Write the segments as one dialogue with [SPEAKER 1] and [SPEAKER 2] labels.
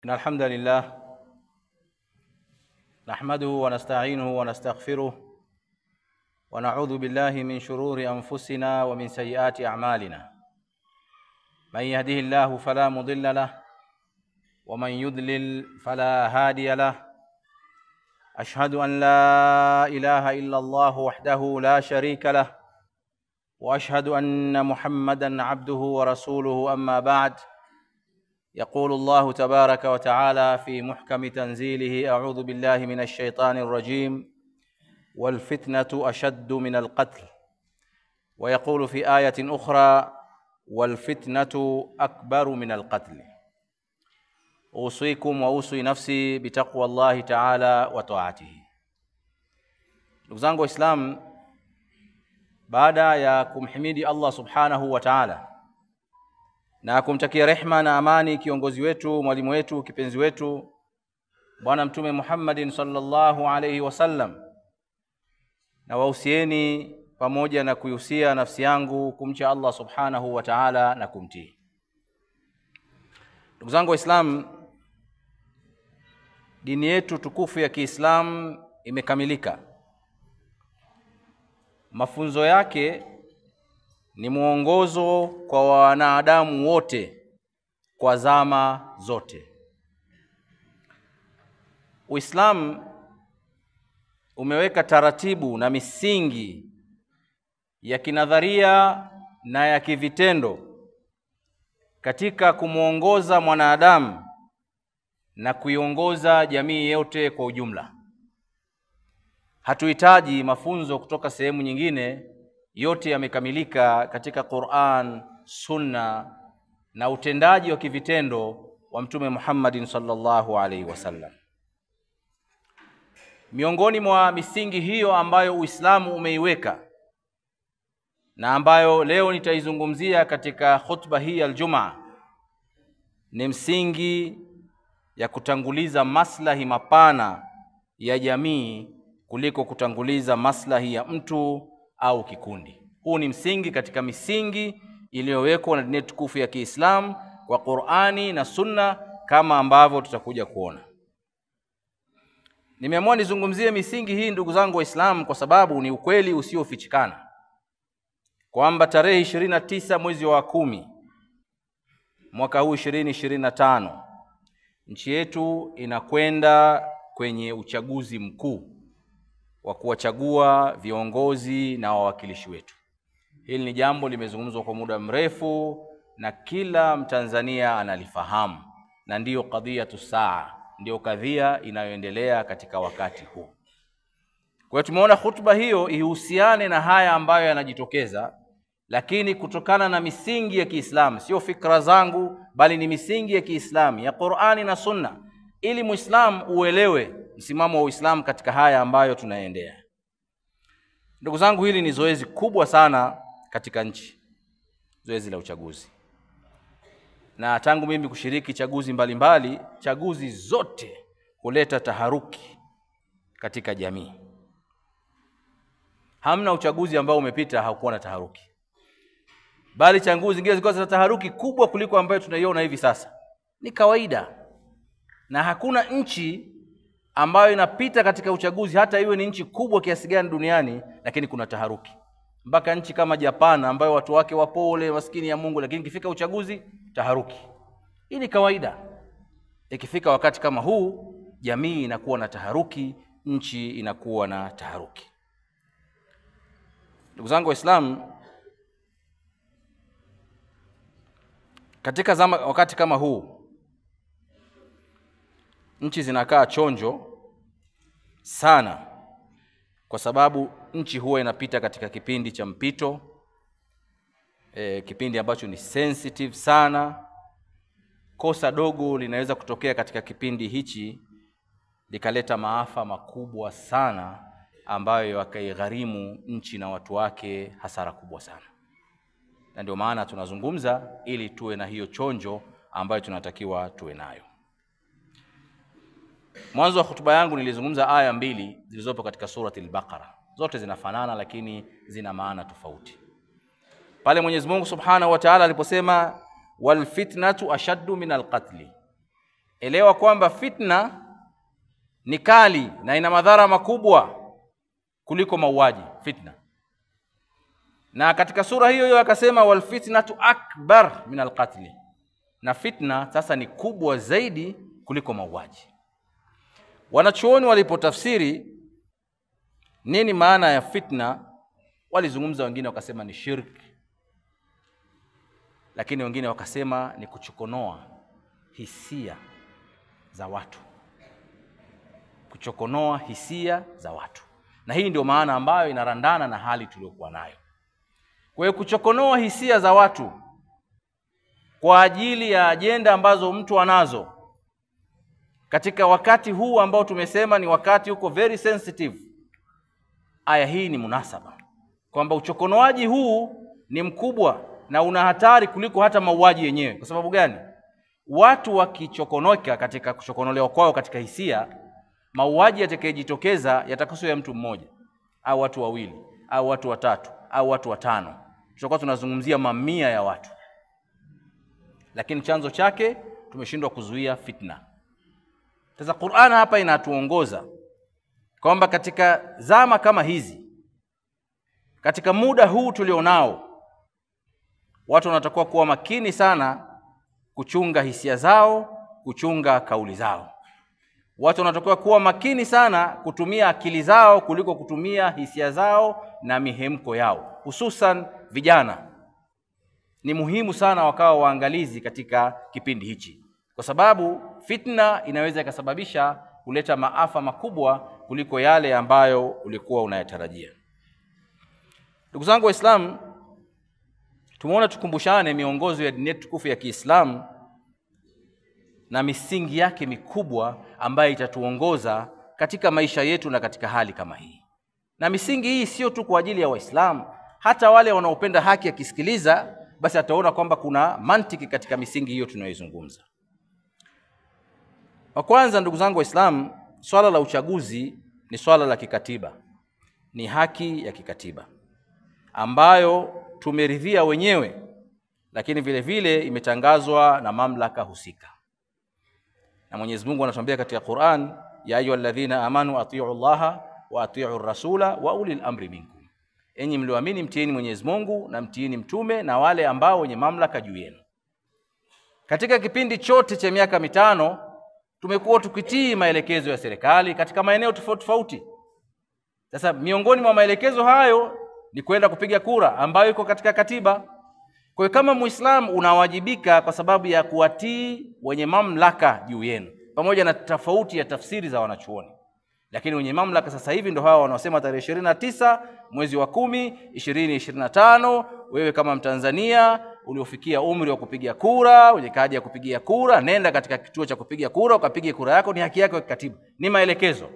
[SPEAKER 1] إن الحمد لله نحمده ونستعينه ونستغفره ونعوذ بالله من شرور أنفسنا ومن سيئات أعمالنا. من يهده الله فلا مضل له ومن يضلل فلا هادي له. أشهد أن لا إله إلا الله وحده لا شريك له وأشهد أن محمدًا عبده ورسوله. أما بعد، يقول الله تبارك وتعالى في محكم تنزيله: أعوذ بالله من الشيطان الرجيم: والفتنة أشد من القتل. ويقول في آية أخرى: والفتنة أكبر من القتل. أوصيكم وأوصي نفسي بتقوى الله تعالى وطاعته. Ndugu zangu Waislamu, baada ya kumhimidi Allah subhanahu wa ta'ala na kumtakia rehma na amani kiongozi wetu, mwalimu wetu, kipenzi wetu, Bwana Mtume Muhammadin sallallahu alayhi wasallam, na wahusieni pamoja na kuihusia nafsi yangu kumcha Allah subhanahu wa ta'ala na kumtii. Ndugu zangu Waislamu, dini yetu tukufu ya Kiislamu imekamilika. Mafunzo yake ni mwongozo kwa wanadamu wote kwa zama zote. Uislamu umeweka taratibu na misingi ya kinadharia na ya kivitendo katika kumuongoza mwanadamu na kuiongoza jamii yote kwa ujumla. Hatuhitaji mafunzo kutoka sehemu nyingine, yote yamekamilika katika Qur'an, Sunna na utendaji wa kivitendo wa Mtume Muhammadin sallallahu alaihi wasallam. Miongoni mwa misingi hiyo ambayo Uislamu umeiweka na ambayo leo nitaizungumzia katika khutba hii ya Ijumaa ni msingi ya kutanguliza maslahi mapana ya jamii kuliko kutanguliza maslahi ya mtu au kikundi. Huu ni msingi katika misingi iliyowekwa na dini tukufu ya Kiislamu kwa Qur'ani na Sunna, kama ambavyo tutakuja kuona. Nimeamua nizungumzie misingi hii, ndugu zangu Waislamu, kwa sababu ni ukweli usiofichikana kwamba tarehe 29 mwezi wa 10 mwaka huu 2025 nchi yetu inakwenda kwenye uchaguzi mkuu wa kuwachagua viongozi na wawakilishi wetu. Hili ni jambo limezungumzwa kwa muda mrefu na kila Mtanzania analifahamu, na ndiyo kadhiyatu saa, ndiyo kadhia inayoendelea katika wakati huu. Kwa hiyo tumeona hutuba hiyo ihusiane na haya ambayo yanajitokeza, lakini kutokana na misingi ya Kiislamu, sio fikra zangu, bali ni misingi ya Kiislamu ya Qur'ani na Sunna, ili Muislamu uelewe msimamo wa Uislamu katika haya ambayo tunaendea. Ndugu zangu, hili ni zoezi kubwa sana katika nchi, zoezi la uchaguzi. Na tangu mimi kushiriki chaguzi mbalimbali, chaguzi zote huleta taharuki katika jamii. Hamna uchaguzi ambao umepita haukuwa na taharuki, bali chaguzi zingine zilikuwa zina taharuki kubwa kuliko ambayo tunaiona hivi sasa. Ni kawaida, na hakuna nchi ambayo inapita katika uchaguzi, hata iwe ni nchi kubwa kiasi gani duniani, lakini kuna taharuki. Mpaka nchi kama Japan ambayo watu wake wapole, maskini ya Mungu, lakini ikifika uchaguzi taharuki. Hii ni kawaida. Ikifika wakati kama huu, jamii inakuwa na taharuki, nchi inakuwa na taharuki. Ndugu zangu Waislamu, katika wakati kama huu nchi zinakaa chonjo sana, kwa sababu nchi huwa inapita katika kipindi cha mpito, kipindi ambacho ni sensitive sana. Kosa dogo linaweza kutokea katika kipindi hichi likaleta maafa makubwa sana, ambayo yakaigharimu nchi na watu wake hasara kubwa sana. Na ndio maana tunazungumza ili tuwe na hiyo chonjo ambayo tunatakiwa tuwe nayo. Mwanzo wa hutuba yangu nilizungumza aya 2 zilizopo katika surati al-Baqara. Zote zinafanana lakini zina maana tofauti. Pale Mwenyezi Mungu Subhanahu wa Ta'ala aliposema wal fitnatu ashaddu min al-qatl, elewa kwamba fitna ni kali na ina madhara makubwa kuliko mauaji. Fitna, na katika sura hiyo hiyo akasema wal fitnatu akbar min alqatl, na fitna sasa ni kubwa zaidi kuliko mauaji. Wanachuoni walipotafsiri nini maana ya fitna, walizungumza, wengine wakasema ni shirki, lakini wengine wakasema ni kuchokonoa hisia za watu, kuchokonoa hisia za watu. Na hii ndio maana ambayo inarandana na hali tuliyokuwa nayo. Kwa hiyo kuchokonoa hisia za watu kwa ajili ya ajenda ambazo mtu anazo katika wakati huu ambao tumesema ni wakati uko very sensitive, aya hii ni munasaba kwamba uchokonoaji huu ni mkubwa na una hatari kuliko hata mauaji yenyewe. Kwa sababu gani? Watu wakichokonoka katika kuchokonolewa kwao katika hisia, mauaji yatakayejitokeza yatakosa ya mtu mmoja au watu wawili au watu watatu au watu watano, tutakuwa tunazungumzia mamia ya watu. Lakini chanzo chake tumeshindwa kuzuia fitna. Sasa Qur'an hapa inatuongoza kwamba katika zama kama hizi, katika muda huu tulionao, watu wanatakiwa kuwa makini sana kuchunga hisia zao, kuchunga kauli zao. Watu wanatakiwa kuwa makini sana kutumia akili zao kuliko kutumia hisia zao na mihemko yao. Hususan vijana ni muhimu sana wakawa waangalizi katika kipindi hichi, kwa sababu fitna inaweza ikasababisha kuleta maafa makubwa kuliko yale ambayo ulikuwa unayatarajia. Ndugu zangu Waislamu, tumeona tukumbushane miongozo ya dini tukufu ya Kiislamu na misingi yake mikubwa ambayo itatuongoza katika maisha yetu na katika hali kama hii. Na misingi hii sio tu kwa ajili ya Waislamu, hata wale wanaopenda haki akisikiliza basi ataona kwamba kuna mantiki katika misingi hiyo tunayoizungumza. Wa kwanza, ndugu zangu Waislamu, swala la uchaguzi ni swala la kikatiba, ni haki ya kikatiba ambayo tumeridhia wenyewe, lakini vile vile imetangazwa na mamlaka husika. Na Mwenyezi Mungu anatuambia katika Qur'an, ya ayyuhalladhina amanu atii'u Allaha wa atii'ur rasula wa ulil amri minkum, enyi mlioamini mtiini Mwenyezi Mungu na mtiini mtume na wale ambao wenye mamlaka juu yenu. Katika kipindi chote cha miaka mitano tumekuwa tukitii maelekezo ya serikali katika maeneo tofauti tofauti. Sasa miongoni mwa maelekezo hayo ni kwenda kupiga kura ambayo iko katika katiba. Kwa hiyo kama Muislamu unawajibika kwa sababu ya kuwatii wenye mamlaka juu yenu, pamoja na tofauti ya tafsiri za wanachuoni. Lakini wenye mamlaka sasa hivi ndio hao wanaosema tarehe 29 mwezi wa 10 2025, wewe kama Mtanzania uliofikia umri wa kupiga kura, wenye kadi ya kupigia kura, nenda katika kituo cha kupiga kura ukapige kura yako, ni haki yako ya kikatiba. Ni maelekezo.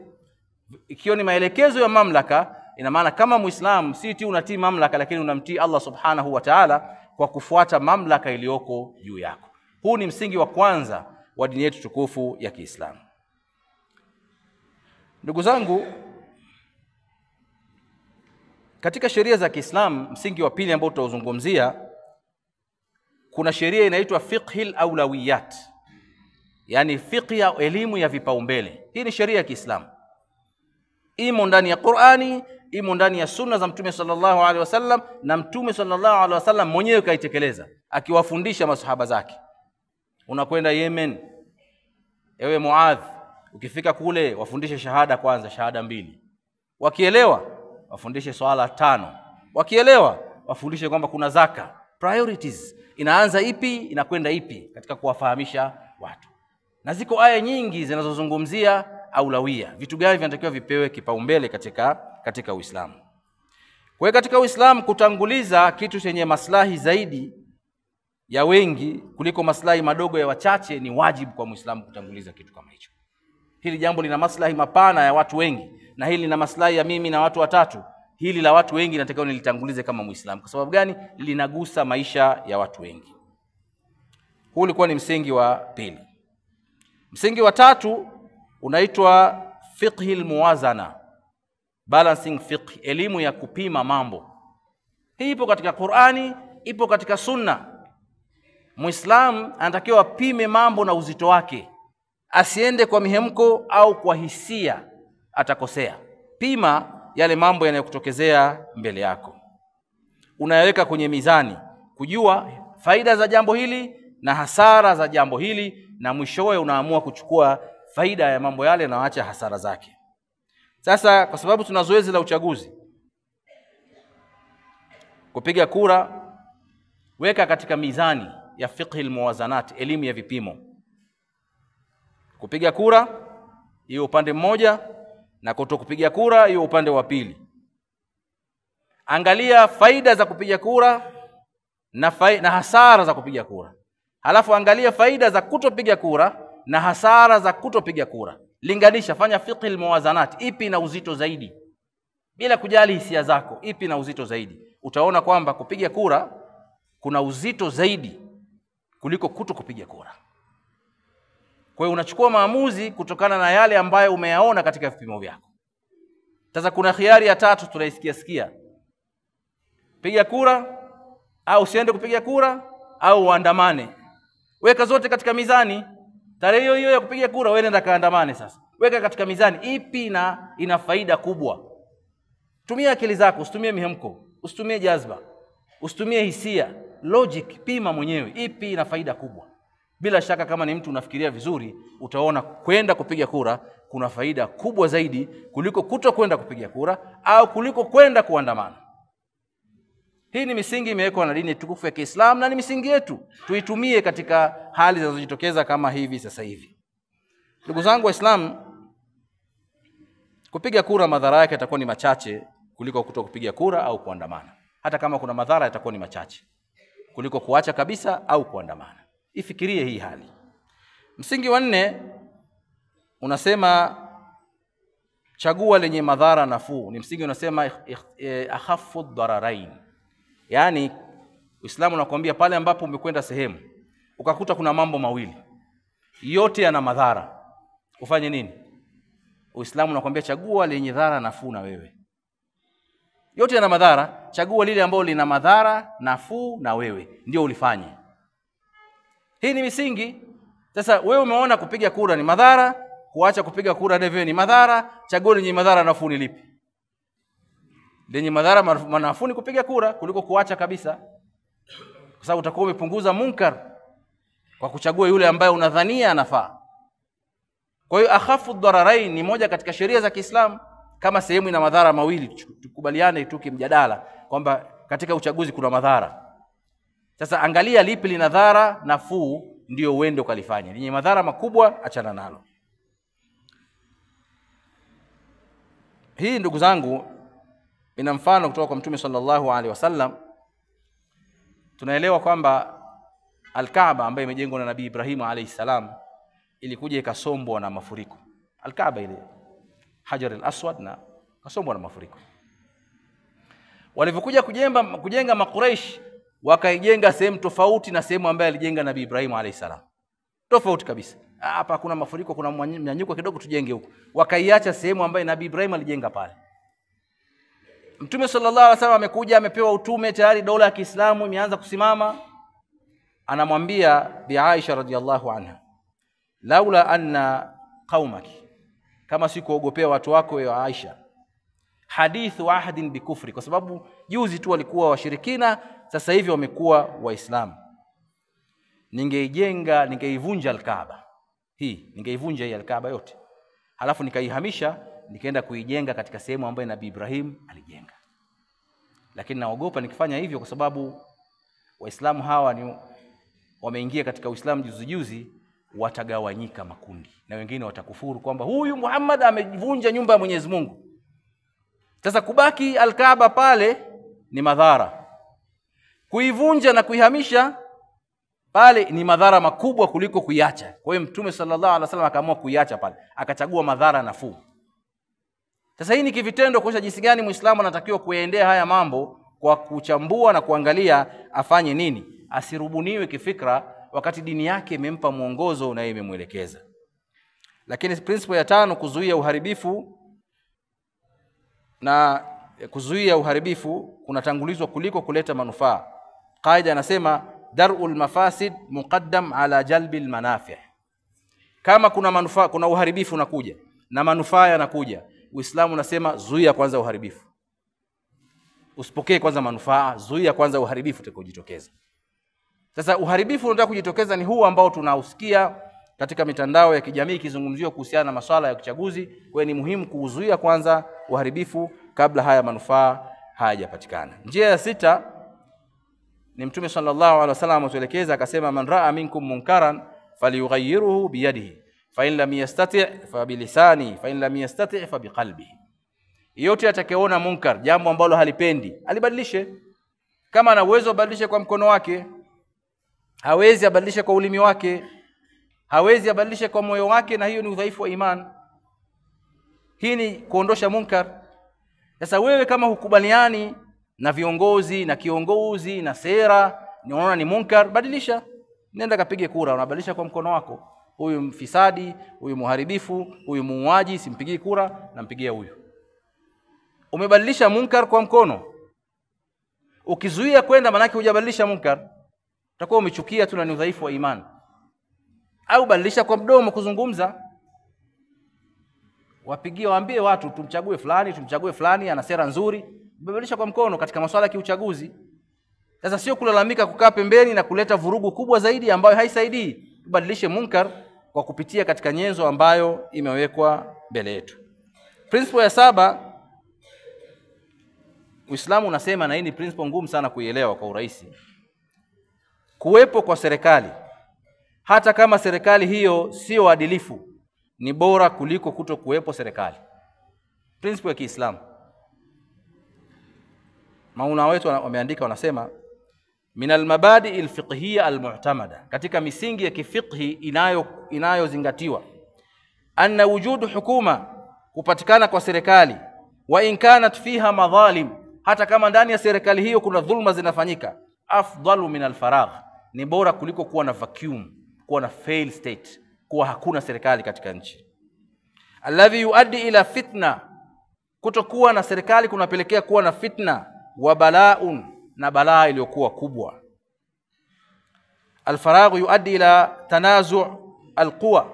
[SPEAKER 1] Ikiwa ni maelekezo ya mamlaka, ina maana kama Muislamu si tu unatii mamlaka, lakini unamtii Allah Subhanahu wa Ta'ala kwa kufuata mamlaka iliyoko juu yako. Huu ni msingi wa kwanza wa dini yetu tukufu ya Kiislamu. Ndugu zangu, katika sheria za Kiislamu, msingi wa pili ambao tutauzungumzia, kuna sheria inaitwa fiqhil aulawiyat, yani fiqh ya elimu ya vipaumbele. Hii ni sheria ya Kiislamu, imo ndani ya Qur'ani, imo ndani ya sunna za Mtume sallallahu alaihi wasallam, na Mtume sallallahu alaihi wasallam mwenyewe kaitekeleza akiwafundisha masahaba zake. Unakwenda Yemen, ewe Muadh, ukifika kule wafundishe shahada kwanza, shahada 2. Wakielewa wafundishe swala 5. Wakielewa wafundishe kwamba kuna zaka, priorities inaanza ipi inakwenda ipi katika kuwafahamisha watu. Na ziko aya nyingi zinazozungumzia aulawia, vitu gani vinatakiwa vipewe kipaumbele katika Uislamu. Kwa hiyo katika Uislamu kutanguliza kitu chenye maslahi zaidi ya wengi kuliko maslahi madogo ya wachache ni wajibu kwa Muislamu kutanguliza kitu kama hicho. Hili jambo lina maslahi mapana ya watu wengi, na hili lina maslahi ya mimi na watu watatu. Hili la watu wengi natakiwa nilitangulize kama Muislamu. Kwa sababu gani? Linagusa maisha ya watu wengi. Huu ulikuwa ni msingi wa pili. Msingi wa tatu unaitwa fiqhil muwazana, balancing fiqh, elimu ya kupima mambo. Hii ipo katika Qur'ani, ipo katika Sunna. Muislamu anatakiwa apime mambo na uzito wake. asiende kwa mihemko au kwa hisia, atakosea. Pima yale mambo yanayokutokezea mbele yako, unayaweka kwenye mizani, kujua faida za jambo hili na hasara za jambo hili, na mwishowe unaamua kuchukua faida ya mambo yale na acha hasara zake. Sasa kwa sababu tuna zoezi la uchaguzi, kupiga kura, weka katika mizani ya fiqh almuwazanat, elimu ya vipimo. Kupiga kura hiyo upande mmoja, na kutokupiga kura hiyo upande wa pili. Angalia faida za kupiga kura na hasara za kupiga kura. Halafu angalia faida za kutopiga kura na hasara za kutopiga kura. Linganisha, fanya fiqh almuwazanat, ipi na uzito zaidi, bila kujali hisia zako, ipi na uzito zaidi. Utaona kwamba kupiga kura kuna uzito zaidi kuliko kutokupiga kura. Kwa hiyo unachukua maamuzi kutokana na yale ambayo umeyaona katika vipimo vyako. Sasa kuna khiari ya tatu tunaisikia, piga kura au usiende kupiga kura au uandamane. Weka zote katika mizani. Tarehe hiyo hiyo ya kupiga kura wewe nenda kaandamane. Sasa weka katika mizani, ipi na ina faida kubwa. Tumia akili zako, usitumie mihemko, usitumie jazba, usitumie hisia, logic. Pima mwenyewe ipi ina faida kubwa. Bila shaka kama ni mtu unafikiria vizuri, utaona kwenda kupiga kura kuna faida kubwa zaidi kuliko kutokwenda kupiga kura au kuliko kwenda kuandamana. Hii ni misingi imewekwa na dini tukufu ya Kiislamu, na ni misingi yetu, tuitumie katika hali zinazojitokeza kama hivi sasa hivi. Ndugu zangu Waislamu, kupiga kura madhara yake yatakuwa ni machache kuliko kutokupiga kura au kuandamana. Hata kama kuna madhara, yatakuwa ni machache kuliko kuacha kabisa au kuandamana. Ifikirie hii hali. Msingi wa 4 unasema chagua lenye madhara nafuu. Ni msingi unasema akhafu dararain. Yani Uislamu unakuambia pale ambapo umekwenda sehemu ukakuta kuna mambo mawili yote yana madhara, ufanye nini? Uislamu unakuambia chagua lenye dhara nafuu na wewe. Yote yana madhara, chagua lile ambalo lina madhara nafuu na wewe ndio ulifanye. Hii ni misingi. Sasa wewe umeona kupiga kura ni madhara, kuacha kupiga kura ndivyo ni madhara, chagua lenye madhara nafuu ni lipi? Lenye madhara nafuu ni kupiga kura kuliko kuacha kabisa, kwa sababu utakuwa umepunguza munkar kwa kuchagua yule ambaye unadhania anafaa. Kwa hiyo akhafu dararain ni moja katika sheria za Kiislamu. Kama sehemu ina madhara mawili, tukubaliane tuki mjadala kwamba katika uchaguzi kuna madhara. Sasa angalia lipi lina dhara nafuu ndio uende ukalifanya. Lenye madhara makubwa achana nalo. Hii ndugu zangu ina mfano kutoka kwa Mtume sallallahu alaihi wasallam. Tunaelewa kwamba Al-Kaaba ambayo imejengwa na Nabii Ibrahim alayhi salam ilikuja ikasombwa na mafuriko. Al-Kaaba ile Hajar al-Aswad na kasombwa na mafuriko. Walivyokuja kujenga Makuraish wakaijenga sehemu tofauti na sehemu ambayo alijenga Nabii Ibrahim alayhi salam. Tofauti kabisa. Hapa kuna mafuriko, kuna mnyanyuko kidogo, tujenge huko. Wakaiacha sehemu ambayo Nabii Ibrahim alijenga pale. Mtume sallallahu alaihi wasallam amekuja, amepewa utume tayari, dola ya Kiislamu imeanza kusimama. Anamwambia Bi Aisha radhiallahu anha, laula anna qaumaki, kama sikuogopea watu wako ya Aisha, hadithu ahadin bikufri, kwa sababu juzi tu walikuwa washirikina, sasa hivi wamekuwa waislamu, ningeivunja Al-Kaaba hii, ningeivunja hii Al-Kaaba yote, halafu nikaihamisha nikaenda kuijenga katika sehemu ambayo Nabii Ibrahim alijenga. Lakini naogopa nikifanya hivyo, kwa sababu waislamu hawa ni wameingia katika Uislamu juzi, watagawanyika makundi na wengine watakufuru kwamba huyu Muhammad amevunja nyumba ya Mwenyezi Mungu. Sasa kubaki Al-Kaaba pale ni madhara, kuivunja na kuihamisha pale ni madhara makubwa kuliko kuiacha. Kwa hiyo Mtume sallallahu alaihi wasallam akaamua kuiacha pale, akachagua madhara nafuu. Sasa hii ni kivitendo kuonyesha jinsi gani Muislamu anatakiwa kuendea haya mambo kwa kuchambua na kuangalia afanye nini, asirubuniwe kifikra wakati dini yake imempa mwongozo na imemwelekeza. Lakini principle ya 5, kuzuia uharibifu, na kuzuia uharibifu kunatangulizwa kuliko kuleta manufaa. Kaida anasema dar'ul mafasid muqaddam ala jalbil manafi', Kama kuna manufaa, kuna uharibifu unakuja na manufaa yanakuja, Uislamu unasema zuia kwanza uharibifu. Usipokee kwanza manufaa, zuia kwanza uharibifu utakojitokeza. Sasa uharibifu unataka kujitokeza ni huu ambao tunausikia katika mitandao ya kijamii kizungumziwa kuhusiana na masuala ya uchaguzi. Kwa ni muhimu kuzuia kwanza uharibifu kabla haya manufaa hayajapatikana. Njia ya 6 ni Mtume sallallahu alaihi wasallam atuelekeza akasema, man raa minkum munkaran falyughayyirhu biyadihi fa in lam yastati' fa bilisani fa in lam yastati' fa biqalbihi. Yote atakayeona munkar, jambo ambalo halipendi, alibadilishe. Kama ana uwezo abadilishe kwa mkono wake, hawezi abadilishe kwa ulimi wake, hawezi abadilishe kwa moyo wake, na hiyo ni udhaifu wa iman. Hii ni kuondosha munkar. Sasa wewe kama hukubaliani na viongozi na kiongozi na sera, unaona ni munkar, badilisha. Nenda kapige kura, unabadilisha kwa mkono wako. Huyu mfisadi, huyu muharibifu, huyu muuaji, simpigii kura, nampigia huyu. Umebadilisha munkar kwa mkono. Ukizuia kwenda, manake hujabadilisha munkar, utakuwa umechukia tu na ni udhaifu wa iman. Au badilisha kwa mdomo, kuzungumza. Wapigie, waambie watu tumchague fulani ana sera nzuri. Badilisha kwa mkono katika masuala ya kiuchaguzi. Sasa sio kulalamika, kukaa pembeni na kuleta vurugu kubwa zaidi ambayo haisaidii. Tubadilishe munkar kwa kupitia katika nyenzo ambayo imewekwa mbele yetu. Principle ya 7, Uislamu unasema, na hii ni principle ngumu sana kuielewa kwa urahisi. Kuwepo kwa serikali, hata kama serikali hiyo sio adilifu, ni bora kuliko kutokuwepo serikali. Principle ya Kiislamu. Mauna wetu wameandika, wanasema minal mabadi alfiqhiyya almu'tamada, katika misingi ya kifiqhi inayozingatiwa, anna wujudu hukuma, kupatikana kwa serikali, wa in kanat fiha madhalim, hata kama ndani ya serikali hiyo kuna dhulma zinafanyika, afdalu min alfaragh, ni bora kuliko kuwa na vacuum, kuwa na fail state, kuwa hakuna serikali katika nchi. Alladhi yuaddi ila fitna, kutokuwa na serikali kunapelekea kuwa na fitna, wa bala'un, na balaa iliyokuwa kubwa. Alfaragh yuaddi ila tanazu' alquwa,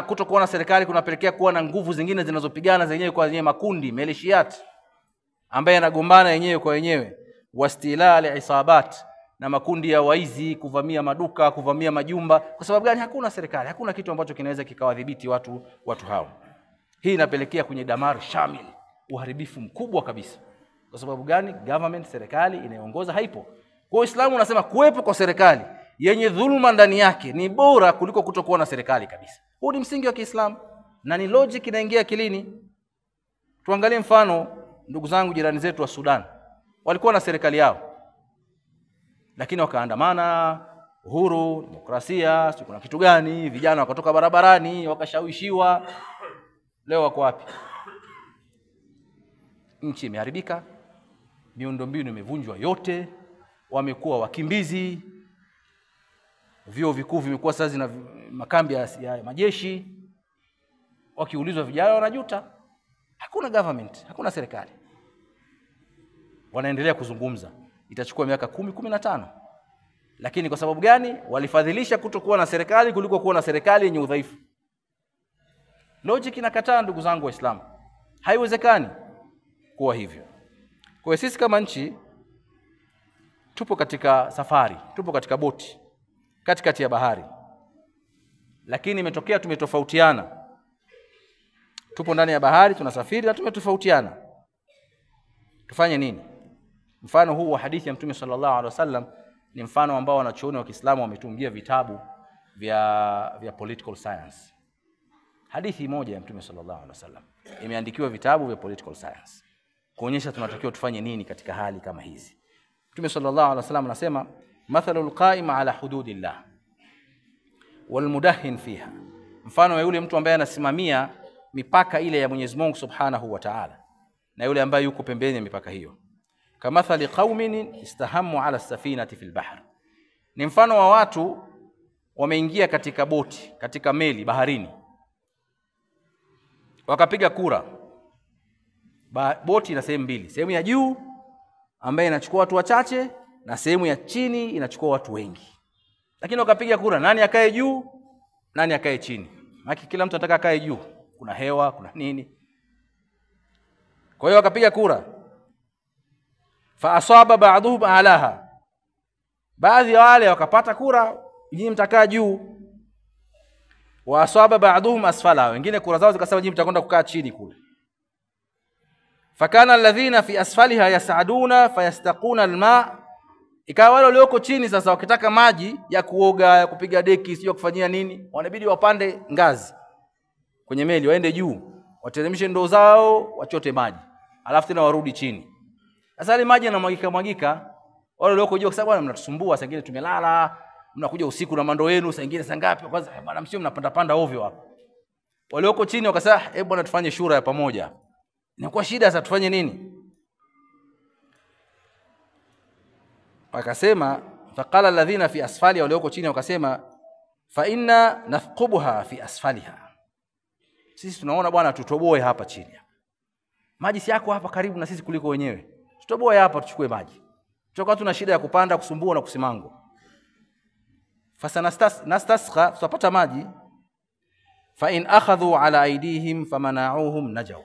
[SPEAKER 1] kutokuwa na serikali kunapelekea kuwa na nguvu zingine zinazopigana zenyewe kwa zenyewe, makundi milishiyat ambaye yanagombana yenyewe kwa yenyewe, wastilal isabat, na makundi ya waizi kuvamia maduka, kuvamia majumba. Kwa sababu gani? Hakuna serikali, hakuna kitu ambacho kinaweza kikawadhibiti watu hao. Hii inapelekea kwenye damar shamil, uharibifu mkubwa kabisa. Kwa sababu gani? Government, serikali inayoongoza haipo. Kwa Uislamu unasema kuwepo kwa serikali yenye dhulma ndani yake ni bora kuliko kutokuwa na serikali kabisa. Huu ni msingi wa Kiislamu na ni logic inaingia akilini. Tuangalie mfano, ndugu zangu, jirani zetu wa Sudan. Walikuwa na serikali yao, lakini wakaandamana, uhuru, demokrasia, sio kuna kitu gani, vijana wakatoka barabarani, wakashawishiwa. Leo wako wapi? Nchi imeharibika, miundombinu imevunjwa yote, wamekuwa wakimbizi, vyuo vikuu vimekuwa sasa na makambi ya majeshi. Wakiulizwa vijana wanajuta. Hakuna government, hakuna serikali. Wanaendelea kuzungumza. Itachukua miaka 10, 15. Lakini kwa sababu gani? Walifadhilisha kutokuwa na serikali kuliko kuwa na serikali yenye udhaifu. Logic inakataa, ndugu zangu Waislamu. Haiwezekani kuwa hivyo. Kwa hiyo sisi kama nchi tupo katika safari, tupo katika boti katikati ya bahari. Lakini imetokea tumetofautiana. Tupo ndani ya bahari tunasafiri na tumetofautiana. Tufanye nini? Mfano huu wa hadithi ya Mtume sallallahu alaihi wasallam ni mfano ambao wanachuoni wa Kiislamu wametungia vitabu vya political science. Hadithi moja ya Mtume sallallahu alaihi wasallam imeandikiwa vitabu vya political science kuonyesha tunatakiwa tufanye nini katika hali kama hizi. Mtume sallallahu alaihi wasallam anasema, mathalul qa'im ala hududillah wal mudahin fiha, mfano wa yule mtu ambaye anasimamia mipaka ile ya Mwenyezi Mungu Subhanahu wa Ta'ala na yule ambaye yuko pembeni ya mipaka hiyo. Kamathali qaumin istahammu ala safinati fil bahr, ni mfano wa watu wameingia katika boti, katika meli baharini, wakapiga kura. Boti ina sehemu mbili, sehemu ya juu ambayo inachukua watu wachache na sehemu ya chini inachukua watu wengi. Lakini wakapiga kura nani akae juu nani akae chini. Maana kila mtu anataka akae juu, kuna hewa, kuna nini. Kwa hiyo wakapiga kura. Fa asaba ba'dhum alaha, baadhi ya wale wakapata kura, nyinyi mtakaa juu. Wa asaba ba'dhum asfala, wengine kura zao zikasema nyinyi mtakwenda kukaa chini kule. Fakana alladhina fi asfaliha yas'aduna fayastaquna alma, ikawa wale walioko chini sasa wakitaka maji ya kuoga, ya kupiga deki, sio kufanyia nini, wanabidi wapande ngazi kwenye meli waende juu, wateremshe ndoo zao, wachote maji, alafu tena warudi chini. Sasa ile maji yanamwagika, wale walioko juu kwa sababu bwana mnatusumbua, saa nyingine tumelala, mnakuja usiku na mandoo yenu, saa nyingine saa ngapi, kwanza bwana msio mnapanda panda ovyo hapa. Walioko chini wakasema bwana tufanye shura ya pamoja. Inakuwa shida sasa tufanye nini? Wakasema faqala alladhina fi asfali, walioko chini wakasema fa inna nafqubuha fi asfaliha, sisi tunaona bwana tutoboe hapa chini. Maji si yako hapa karibu na sisi kuliko wenyewe, tutoboe hapa tuchukue maji, tutakuwa tuna shida ya kupanda kusumbua na kusimango. Fasanastasqa, tutapata maji. Fa in akhadhu ala aidihim famana'uhum najaw,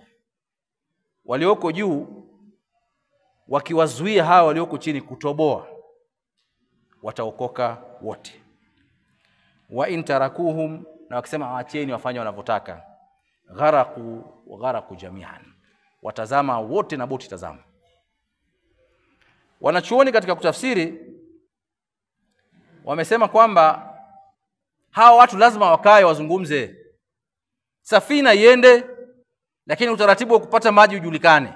[SPEAKER 1] walioko juu wakiwazuia hawa walioko chini kutoboa wataokoka wote. Wa in tarakuhum, na wakisema waacheni wafanye wanavyotaka, gharaqu jami'an, watazama wote na boti tazama. Wanachuoni katika kutafsiri wamesema kwamba hawa watu lazima wakae wazungumze, safina iende, lakini utaratibu wa kupata maji ujulikane,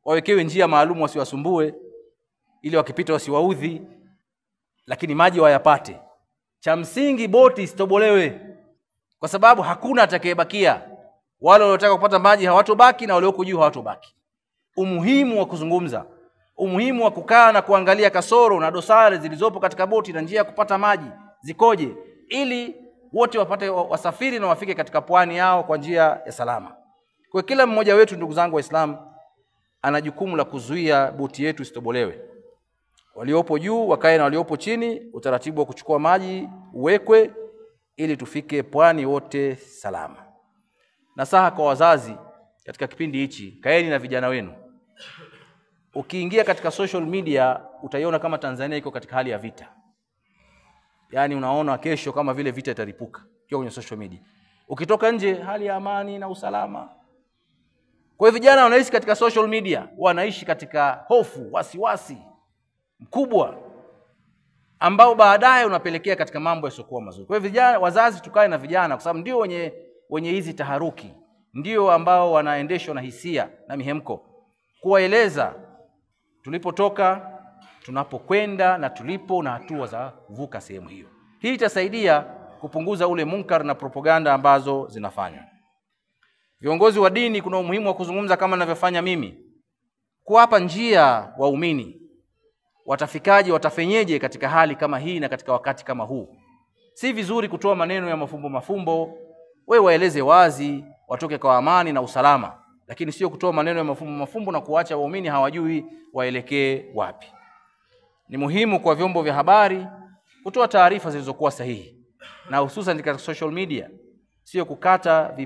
[SPEAKER 1] wawekewe njia maalum wasiwasumbue, ili wakipita wasiwaudhi, lakini maji wayapate. Cha msingi boti isitobolewe, kwa sababu hakuna atakayebakia. Wale waliotaka kupata maji hawatobaki na walioko juu hawatobaki. Umuhimu wa kuzungumza, umuhimu wa kukaa na kuangalia kasoro na dosari zilizopo katika boti na njia ya kupata maji zikoje, ili wote wapate wasafiri na wafike katika pwani yao kwa njia ya salama. Kwa kila mmoja wetu, ndugu zangu Waislamu, ana jukumu la kuzuia boti yetu isitobolewe. Waliopo juu wakae na waliopo chini, utaratibu wa kuchukua maji uwekwe ili tufike pwani wote salama. Nasaha kwa wazazi katika kipindi hichi, kaeni na vijana wenu. Ukiingia katika social media utaiona kama Tanzania iko katika hali ya vita. Yaani unaona kesho kama vile vita itaripuka kwa kwenye social media. Ukitoka nje hali ya amani na usalama. Kwa hiyo vijana wanaishi katika social media, wanaishi katika hofu, wasiwasi mkubwa ambao baadaye unapelekea katika mambo yasiokuwa mazuri. Kwa hiyo vijana, wazazi tukae na vijana kwa sababu ndio wenye hizi taharuki, ndio ambao wanaendeshwa na hisia na mihemko, kuwaeleza tulipotoka, tunapokwenda na tulipo na hatua za kuvuka sehemu hiyo. Hii itasaidia kupunguza ule munkar na propaganda ambazo zinafanywa. Viongozi wa dini kuna umuhimu wa kuzungumza kama ninavyofanya mimi, kuwapa njia waumini watafikaje, watafenyeje katika hali kama hii na katika wakati kama huu. Si vizuri kutoa maneno ya mafumbo, wewe waeleze wazi, watoke kwa amani na usalama, lakini sio kutoa maneno ya mafumbo na kuacha waumini hawajui waelekee wapi. Ni muhimu kwa vyombo vya habari kutoa taarifa zilizokuwa sahihi, na hususan katika social media, sio kukata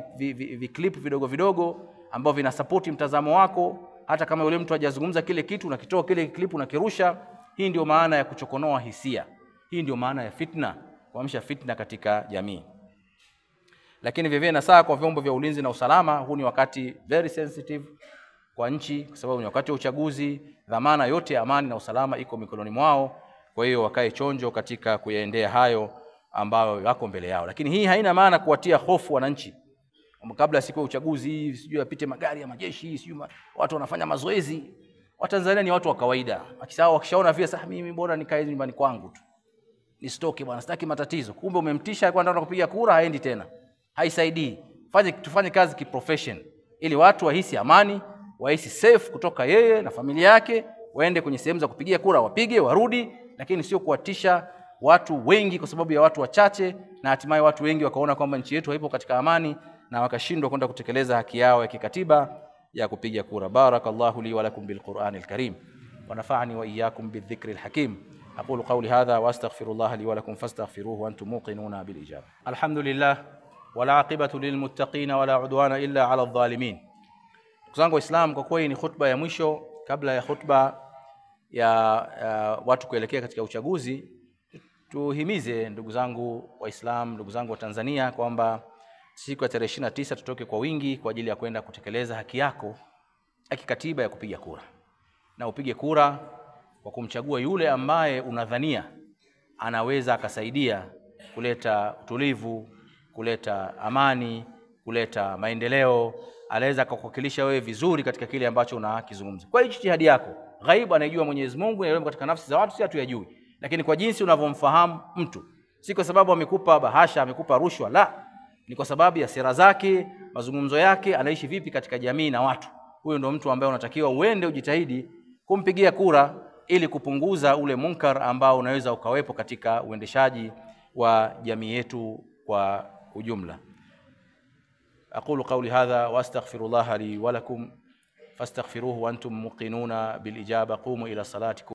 [SPEAKER 1] clip vidogo vidogo ambao vinasapoti mtazamo wako, hata kama yule mtu hajazungumza kile kitu na kitoa kile clip na kirusha. Hii ndio maana ya kuchokonoa hisia. Hii ndio maana ya fitna, kuamsha fitna katika jamii. Lakini vivyo na saa kwa vyombo vya ulinzi na usalama, huu ni wakati very sensitive kwa nchi kwa sababu ni wakati wa uchaguzi, dhamana yote ya amani na usalama iko mikononi mwao. Kwa hiyo wakae chonjo katika kuyaendea hayo ambayo yako mbele yao. Lakini hii haina maana kuwatia hofu wananchi. Kabla siku ya uchaguzi sijui yapite magari ya majeshi, sijui watu wanafanya mazoezi. Watanzania ni watu wa kawaida. Wakishaona vile sasa mimi bora nikae nyumbani kwangu tu, nisitoke bwana, sitaki matatizo. Kumbe umemtisha kwa ndio kupiga kura, haendi tena. Haisaidii. Tufanye kazi kiprofession ili watu wahisi amani, wahisi safe kutoka yeye na familia yake, waende kwenye sehemu za kupigia kura, wapige, warudi, lakini sio kuwatisha watu wengi kwa sababu ya watu wachache, na hatimaye watu wengi wakaona kwamba nchi yetu haipo katika amani na wakashindwa kwenda kutekeleza haki yao ya kikatiba ya kupiga kura. Barakallahu li wa lakum bil Qur'anil Karim wa nafa'ani wa iyyakum bidhikril hakim. أقول قولي هذا وأستغفر الله لي ولكم فاستغفروه وأنتم موقنون بالإجابة. الحمد لله والعاقبة للمتقين ولا عدوان إلا على الظالمين. Ndugu zangu Waislamu, kwa kweli ni khutba ya mwisho kabla ya khutba ya watu kuelekea katika uchaguzi. Tuhimize ndugu zangu Waislamu, ndugu zangu wa Tanzania, kwamba siku ya tarehe 29 tutoke kwa wingi kwa ajili ya kwenda kutekeleza haki yako ya kikatiba ya kupiga kura, na upige kura kwa kumchagua yule ambaye unadhania anaweza akasaidia kuleta utulivu, kuleta amani, kuleta maendeleo, anaweza kukuwakilisha wewe vizuri katika kile ambacho unakizungumza. Kwa ijtihadi yako, ghaibu anajua Mwenyezi Mungu, na katika nafsi za watu si hatuyajui, lakini kwa jinsi unavyomfahamu mtu, si kwa sababu amekupa bahasha, amekupa rushwa, la, ni kwa sababu ya sera zake, mazungumzo yake, anaishi vipi katika jamii na watu. Huyo ndio mtu ambaye unatakiwa uende ujitahidi kumpigia kura ili kupunguza ule munkar ambao unaweza ukawepo katika uendeshaji wa jamii yetu kwa ujumla. أقول قولي هذا وأستغفر الله لي ولكم فاستغفروه وأنتم موقنون بالإجابة. قوموا إلى صلاتكم.